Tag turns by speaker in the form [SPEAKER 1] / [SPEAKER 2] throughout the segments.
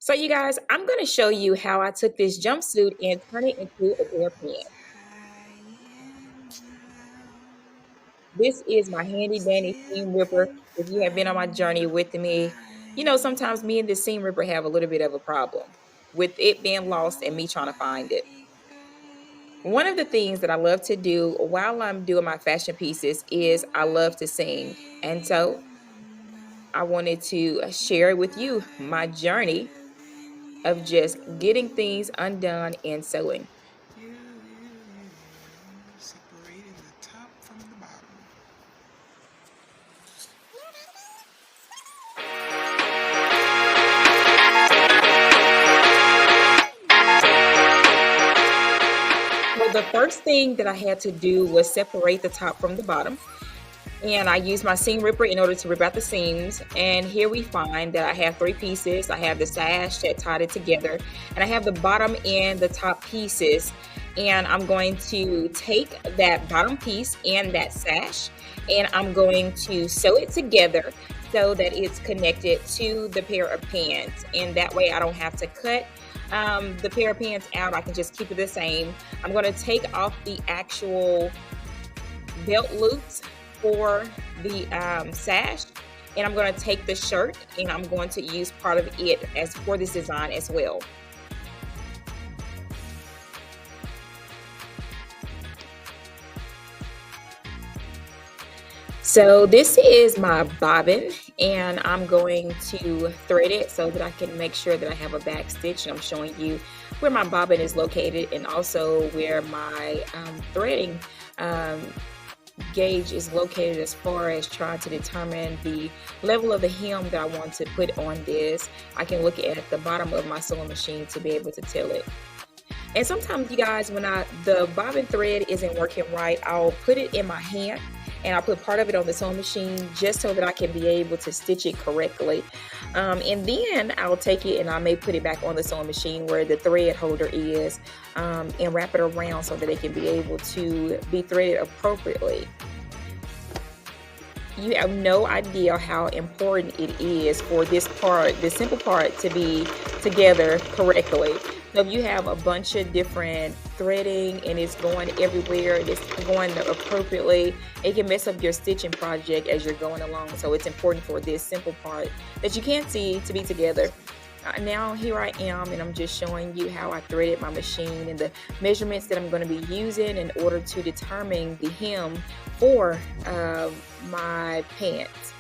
[SPEAKER 1] So you guys, I'm going to show you how I took this jumpsuit and turned it into a pair of pants. This is my handy dandy seam ripper. If you have been on my journey with me, you know sometimes me and this seam ripper have a little bit of a problem with it being lost and me trying to find it. One of the things that I love to do while I'm doing my fashion pieces is I love to sing. And so I wanted to share with you my journey of just getting things undone and sewing.
[SPEAKER 2] Separating the top from the bottom.
[SPEAKER 1] Well, the first thing that I had to do was separate the top from the bottom. And I used my seam ripper in order to rip out the seams. And here we find that I have three pieces. I have the sash that tied it together, and I have the bottom and the top pieces. And I'm going to take that bottom piece and that sash, and I'm going to sew it together so that it's connected to the pair of pants. And that way I don't have to cut the pair of pants out. I can just keep it the same. I'm going to take off the actual belt loops for the sash, and I'm going to take the shirt and I'm going to use part of it as for this design as well. So this is my bobbin, and I'm going to thread it so that I can make sure that I have a back stitch, and I'm showing you where my bobbin is located and also where my threading gauge is located as far as trying to determine the level of the hem that I want to put on this. I can look at the bottom of my sewing machine to be able to tell it. And sometimes you guys, when the bobbin thread isn't working right, I'll put it in my hand and I'll put part of it on the sewing machine just so that I can be able to stitch it correctly. And then I'll take it and I may put it back on the sewing machine where the thread holder is, and wrap it around so that it can be able to be threaded appropriately. You have no idea how important it is for this part, this simple part, to be together correctly. So if you have a bunch of different threading and it's going everywhere, it's going appropriately, it can mess up your stitching project as you're going along. So it's important for this simple part that you can't see to be together. Now here I am, and I'm just showing you how I threaded my machine and the measurements that I'm going to be using in order to determine the hem for my pants.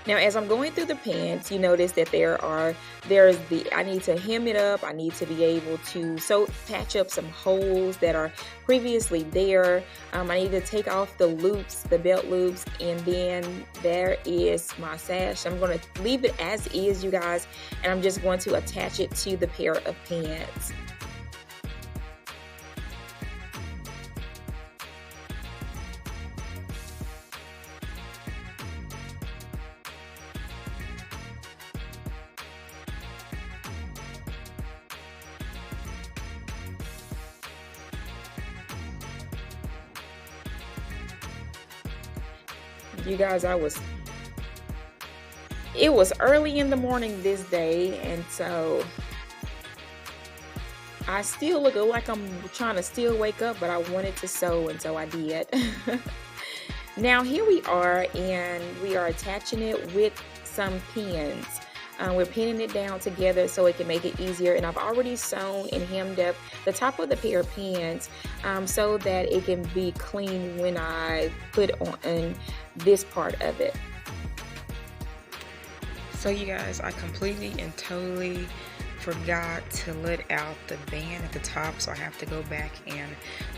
[SPEAKER 1] Now, as I'm going through the pants, you notice that I need to hem it up. I need to be able to patch up some holes that are previously there. I need to take off the loops, the belt loops, and then there is my sash. I'm going to leave it as is, you guys, and I'm just going to attach it to the pair of pants. You guys, it was early in the morning this day, and so I still look like I'm trying to still wake up, but I wanted to sew, and so I did. Now here we are, and we are attaching it with some pins. We're pinning it down together so it can make it easier, and I've already sewn and hemmed up the top of the pair of pins so that it can be clean when I put on this part of it.
[SPEAKER 2] So you guys, I completely and totally forgot to let out the band at the top, so I have to go back and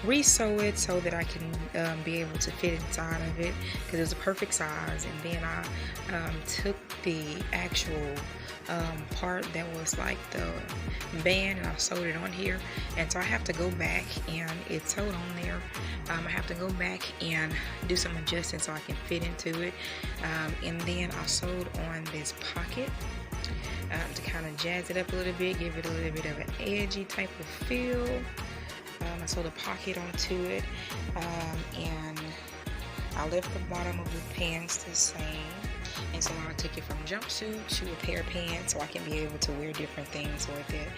[SPEAKER 2] re-sew it so that I can be able to fit inside of it, because it was a perfect size. And then I took the actual part that was like the band and I sewed it on here, and so I have to go back, and it's sewed on there. I have to go back and do some adjusting so I can fit into it, and then I sewed on this pocket to kind of jazz it up a little bit, give it a little bit of an edgy type of feel. I sewed a pocket onto it, and I left the bottom of the pants the same. And so I took it from jumpsuit to a pair of pants so I can be able to wear different things with it,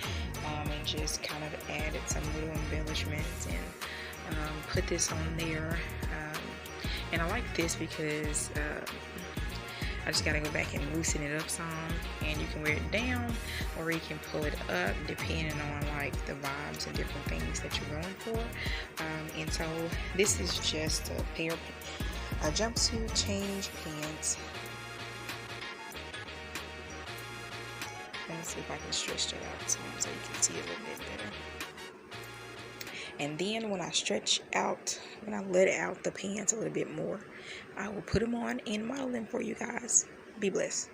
[SPEAKER 2] and just kind of added some little embellishments and put this on there. And I like this because I just gotta go back and loosen it up some, and you can wear it down or you can pull it up depending on like the vibes and different things that you're going for. And so this is just a jumpsuit change pants. Let's see if I can stretch that out some so you can see a little bit better. And then when I let out the pants a little bit more, I will put them on and model them for you guys. Be blessed.